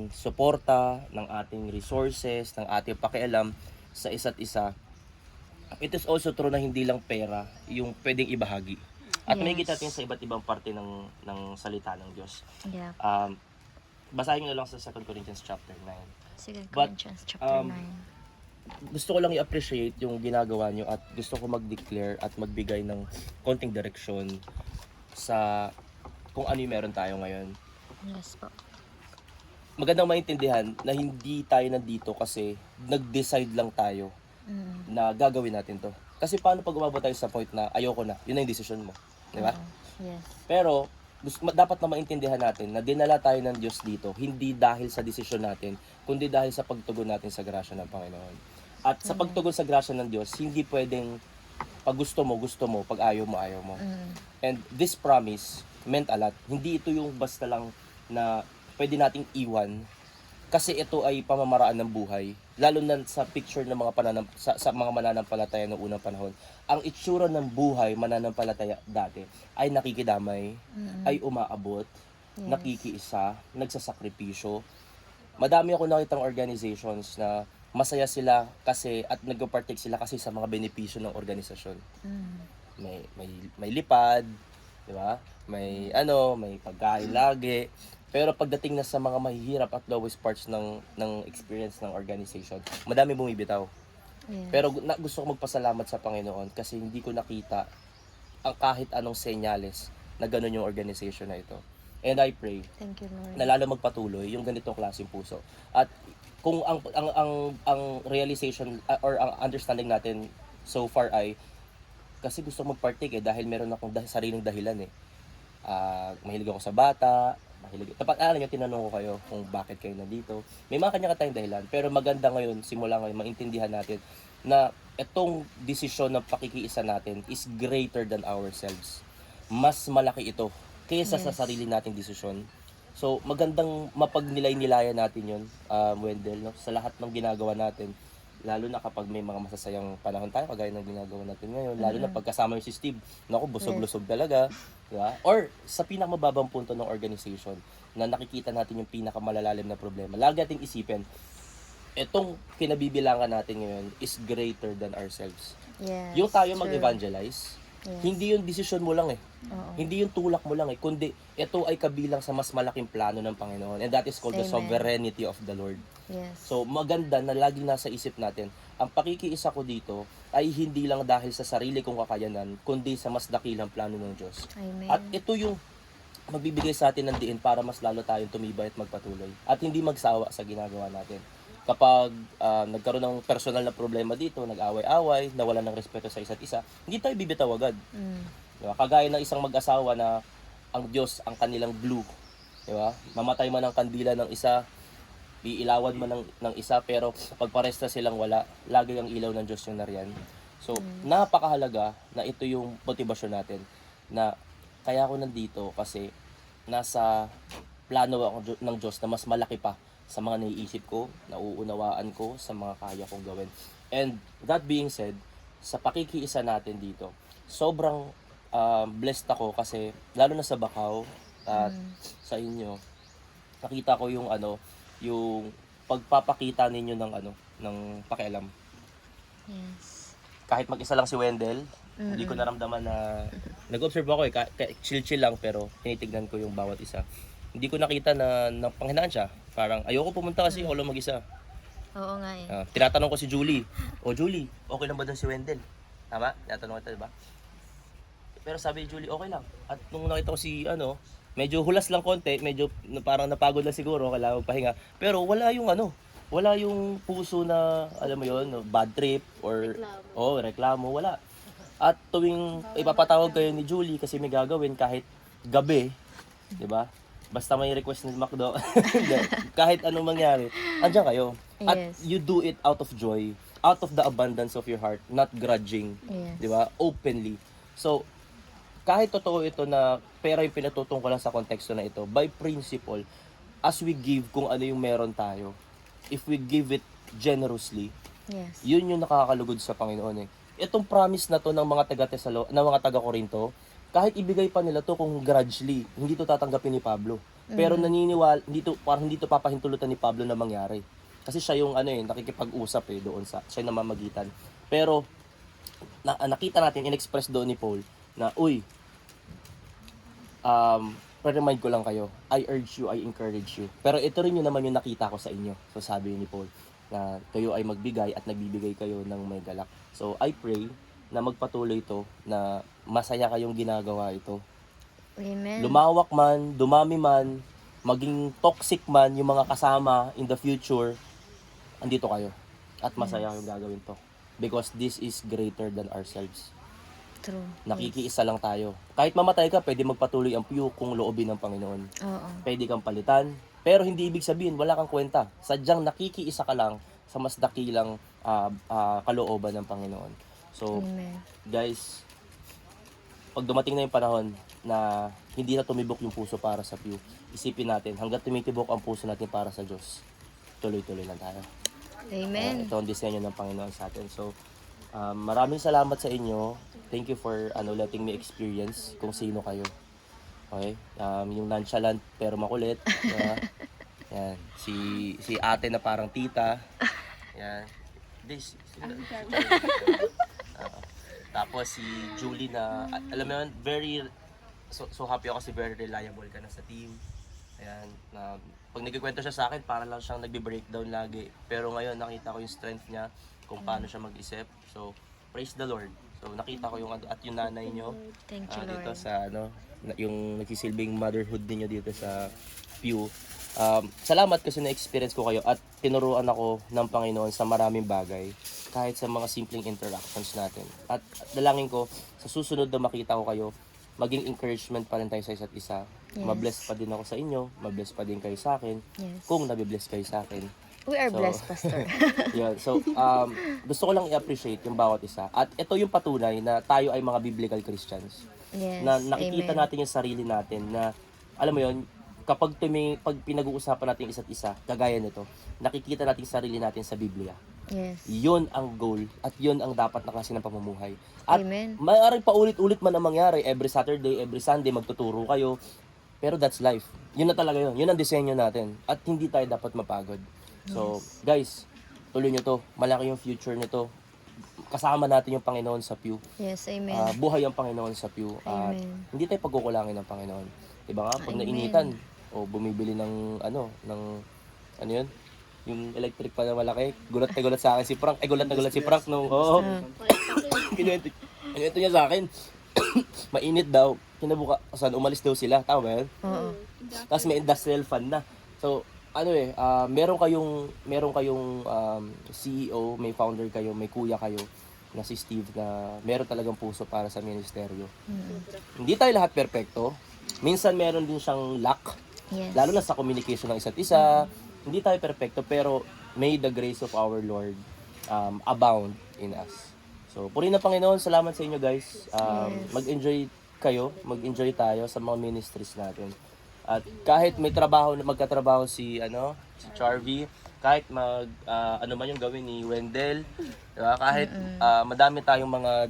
ating suporta, ng ating resources, ng ating pakialam sa isa't isa. It is also true na hindi lang pera yung pwedeng ibahagi. At may kita natin sa iba't ibang parte ng salita ng Diyos. Yeah. Basahin nyo lang sa 2 Corinthians chapter 9. 2 But, Corinthians chapter 9. Gusto ko lang i-appreciate yung ginagawa nyo at gusto ko mag-declare at magbigay ng konting direksyon sa kung ano yung meron tayo ngayon. Yes po. Magandang maintindihan na hindi tayo nandito kasi nag-decide lang tayo na gagawin natin to. Kasi paano pag umabot tayo sa point na ayoko na, yun na yung decision mo. Di ba? Yes. Pero dapat na maintindihan natin na dinala tayo ng Diyos dito hindi dahil sa desisyon natin, kundi dahil sa pagtugon natin sa grasya ng Panginoon. At sa pagtugon sa grasya ng Diyos, hindi pwedeng pag gusto mo, pag ayaw mo. And this promise meant a lot. Hindi ito yung basta lang na pwede nating iwan kasi ito ay pamamaraan ng buhay. Lalo na sa picture ng mga sa mga mananampalataya noong unang panahon. Ang itsura ng buhay mananampalataya dati ay nakikidamay, ay umaabot, nakikiisa, nagsasakripisyo. Madami ako nakitang organizations na masaya sila kasi at nagpa-partake sila kasi sa mga benepisyo ng organisasyon. May lipad, di ba? May pagkain lagi. Pero pagdating na sa mga mahihirap at lowest parts ng experience ng organization, madami bumibitaw. Yes. Pero gusto ko magpasalamat sa Panginoon kasi hindi ko nakita ang kahit anong senyales na gano'n yung organization na ito. And I pray Thank you, Lord. na lalo magpatuloy yung ganitong klaseng puso. At kung ang realization or ang understanding natin so far ay kasi gusto magpartake dahil meron akong sariling dahilan mahilig ako sa bata, alam nyo, tinanong ko kayo kung bakit kayo nandito. May mga kanya-kanyang dahilan, pero maganda ngayon, simula ngayon, maintindihan natin na itong desisyon ng pakikiisa natin is greater than ourselves. Mas malaki ito kaysa sa sarili nating desisyon. So, magandang mapagnilay-nilayan natin yun, Wendell, no? Sa lahat ng ginagawa natin. Lalo na kapag may mga masasayang panahon tayo, kagaya ng ginagawa natin ngayon. Lalo na pagkasama yung si Steve. Naku, busog-lusog talaga. Diba? Or sa pinakamababang punto ng organization na nakikita natin yung pinakamalalalim na problema. Lagi nating isipin, itong kinabibilangan natin ngayon is greater than ourselves. Yes. Yung tayo True. mag-evangelize, hindi yung decision mo lang Hindi yung tulak mo lang kundi ito ay kabilang sa mas malaking plano ng Panginoon. And that is called the Amen. sovereignty of the Lord. Yes. So maganda na laging nasa isip natin, ang pakikiisa ko dito ay hindi lang dahil sa sarili kong kakayanan, kundi sa mas dakilang plano ng Diyos. Amen. At ito yung magbibigay sa atin ng diin para mas lalo tayong tumibay at magpatuloy. At hindi magsawa sa ginagawa natin. Kapag nagkaroon ng personal na problema dito, nag-away-away, nawala ng respeto sa isa't isa, hindi tayo bibitaw agad. Diba? Kagaya ng isang mag-asawa na ang Diyos ang kanilang glue. Diba? Mamatay man ang kandila ng isa, iilawan man ng isa, pero pag pares na silang wala, lagi ang ilaw ng Diyos yung nariyan. So, napakahalaga na ito yung motivasyon natin na kaya ako nandito kasi nasa plano ako ng Diyos na mas malaki pa sa mga naiisip ko, nauunawaan ko, sa mga kaya kong gawin. And that being said, sa pakikiisa natin dito, sobrang blessed ako kasi lalo na sa Bacau at sa inyo, nakita ko yung yung pagpapakita ninyo ng pakialam. Yes. Kahit mag-isa lang si Wendell, hindi ko naramdaman na nag-observe ako chill-chill lang pero tinitignan ko yung bawat isa. Hindi ko nakita na panghinaan siya. Parang ayoko pumunta kasi ako lang mag-isa. Oo nga eh. Tinatanong ko si Julie. Julie, okay lang ba doon si Wendell? Tama? Tinatanong kita, diba? Pero sabi ni Julie, okay lang. At nung nakita ko si medyo hulas lang konti, medyo parang napagod lang siguro, kailangan magpahinga. Pero wala yung puso na, alam mo yun, bad trip or reklamo, wala. At tuwing ipapatawag kayo ni Julie kasi may gagawin kahit gabi, 'di ba? Basta may request ni McDo, kahit anong mangyari, andiyan kayo. At Yes. you do it out of joy, out of the abundance of your heart, not grudging, Yes. 'di ba? Openly. So, kahit totoo ito na pera yung pinatutungkulan sa konteksto na ito, by principle, as we give kung ano yung meron tayo, if we give it generously, Yes. yun yung nakakalugod sa Panginoon Itong promise na to ng mga taga-Corinto, kahit ibigay pa nila to kung grudgely, hindi to tatanggapin ni Pablo. Pero naniniwala, parang hindi to papahintulutan ni Pablo na mangyari. Kasi siya yung nakikipag-usap doon siya yung namamagitan. Pero nakita natin, in-express doon ni Paul na, remind ko lang kayo, I urge you, I encourage you. Pero ito rin yun naman yung nakita ko sa inyo. So sabi ni Paul, na kayo ay magbigay at nagbibigay kayo ng may galak. So I pray na magpatuloy ito, na masaya kayong ginagawa ito. Amen. Lumawak man, dumami man, maging toxic man yung mga kasama in the future, andito kayo. At masaya kayong gagawin to. Because this is greater than ourselves. True. Nakikiisa lang tayo. Kahit mamatay ka, pwede magpatuloy ang pew kung loobin ng Panginoon. Oo. Pwede kang palitan. Pero hindi ibig sabihin, wala kang kwenta. Sadyang nakikiisa ka lang sa mas dakilang kalooban ng Panginoon. So, Amen. guys, pag dumating na yung panahon na hindi na tumibok yung puso para sa pew, isipin natin, hanggat tumitibok ang puso natin para sa Diyos, tuloy-tuloy lang tayo. Amen. Ito ang disenyo ng Panginoon sa atin. So, maraming salamat sa inyo. Thank you for letting me experience kung sino kayo. Okay? Yung nonchalant pero makulit. Yan. Si ate na parang tita. Yan. Tapos si Julie na, alam mo yun, so happy ako kasi very reliable ka na sa team. Ayan, pag nagkikwento siya sa akin, para lang siyang nagbe-breakdown lagi. Pero ngayon, nakita ko yung strength niya, kung paano siya mag-isip. So, praise the Lord. So, nakita ko yung nanay niyo. Thank you, Dito Lord. sa, yung nagsisilbing motherhood niyo dito sa pew. Salamat kasi na-experience ko kayo at tinuruan ako ng Panginoon sa maraming bagay. Kahit sa mga simpleng interactions natin. At dalangin ko, sa susunod na makita ko kayo, maging encouragement pa rin tayo sa isa't isa. Yes. Mabless pa din ako sa inyo, mabless pa din kayo sa akin, Yes. kung nabibless kayo sa akin. We are So, blessed, Pastor. Yun. So, gusto ko lang i-appreciate yung bawat isa. At ito yung patunay na tayo ay mga biblical Christians. Yes. Na nakikita Amen. natin yung sarili natin na, alam mo yun, pag pinag-uusapan natin yung isa't isa, kagaya nito, nakikita natin yung sarili natin sa Biblia. Yes. Yun ang goal at yun ang dapat na klase ng pamumuhay. At Amen. maaaring paulit-ulit man ang mangyari, every Saturday, every Sunday, magtuturo kayo. Pero that's life. Yun na talaga yun. Yun ang disenyo natin. At hindi tayo dapat mapagod. So, guys, tuloy nyo to. Malaki yung future nito. Kasama natin yung Panginoon sa pew. Yes, amen. Buhay ang Panginoon sa pew. Amen. Hindi tayo pagkukulangin ng Panginoon. Diba nga, pag Amen. nainitan, o bumibili ng ano yun? Yung electric pa na malaki. Gulat na gulat sa akin si Frank. Gulat na gulat si Frank nung, kinuwento niya sa akin. Mainit daw. Kinabukasan, umalis daw sila. Tama ba yun? Oo. Tapos may industrial fan na. So, meron kayong CEO, may founder kayo, may kuya kayo na si Steve na meron talagang puso para sa ministeryo. Hindi tayo lahat perpekto. Minsan meron din siyang luck. Yes. Lalo na sa communication ng isa't isa. Hindi tayo perpekto pero may the grace of our Lord abound in us. So, purihin ng Panginoon. Salamat sa inyo guys. Yes. Mag-enjoy kayo. Mag-enjoy tayo sa mga ministries natin. At kahit may magkatrabaho si Charvy, kahit ano man yung gawin ni Wendell, diba? Kahit madami tayong mga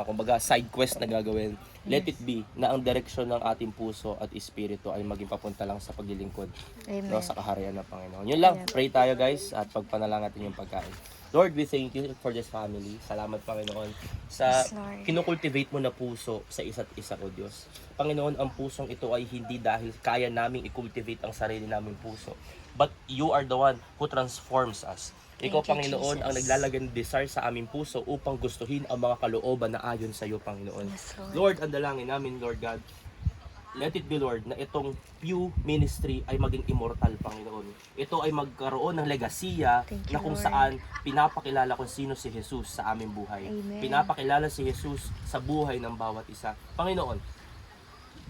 kumbaga side quest na gagawin, let it be na ang direksyon ng ating puso at espiritu ay maging papunta lang sa paglilingkod, Amen. sa kaharian ng Panginoon. Yun lang, pray tayo guys at pagpanalang natin yung pagkain. Lord, we thank you for this family. Salamat, Panginoon, sa Yes, Lord. kinukultivate mo na puso sa isa't isa, O Diyos. Panginoon, ang pusong ito ay hindi dahil kaya naming i-cultivate ang sarili naming puso, but you are the one who transforms us. Ikaw, Thank you, Panginoon, Jesus. ang naglalagay ng desire sa aming puso upang gustuhin ang mga kalooban na ayon sa iyo, Panginoon. Yes, Lord. Lord, ang dalangin namin, Lord God, let it be, Lord, na itong Pew Ministry ay maging immortal, Panginoon. Ito ay magkaroon ng legasiya Thank you, na kung Lord. saan pinapakilala kung sino si Jesus sa aming buhay. Amen. Pinapakilala si Jesus sa buhay ng bawat isa. Panginoon,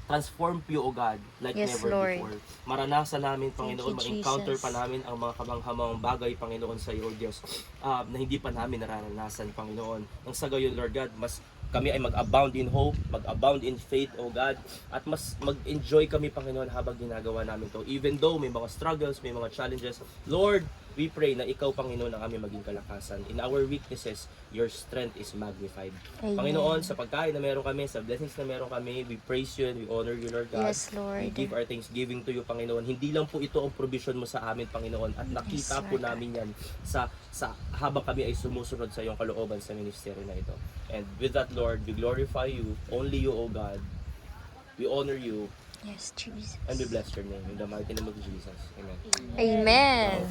transform Pew, O God, like Yes, never Lord. before. Maranasan namin, Thank Panginoon, you, ma-encounter Jesus. pa namin ang mga kamanghamang bagay, Panginoon, sa iyo, O Diyos, na hindi pa namin nararanasan, Panginoon. Nang sa gayon, Lord God, mas kami ay mag-abound in hope, mag-abound in faith, O God, at mas mag-enjoy kami, Panginoon, habang ginagawa namin to. Even though may mga struggles, may mga challenges, Lord, We pray na ikaw, Panginoon, ang aming maging kalakasan. In our weaknesses, your strength is magnified. Amen. Panginoon, sa pagkain na meron kami, sa blessings na meron kami, we praise you and we honor you, Lord God. Yes, Lord. We give our thanksgiving to you, Panginoon. Hindi lang po ito ang provision mo sa amin, Panginoon. At nakita Yes, po Lord. namin yan sa habang kami ay sumusunod sa iyong kalooban sa ministeryo na ito. And with that, Lord, we glorify you. Only you, O God. We honor you Yes, Jesus. and we bless your name. In the mighty name of Jesus. Amen. Amen.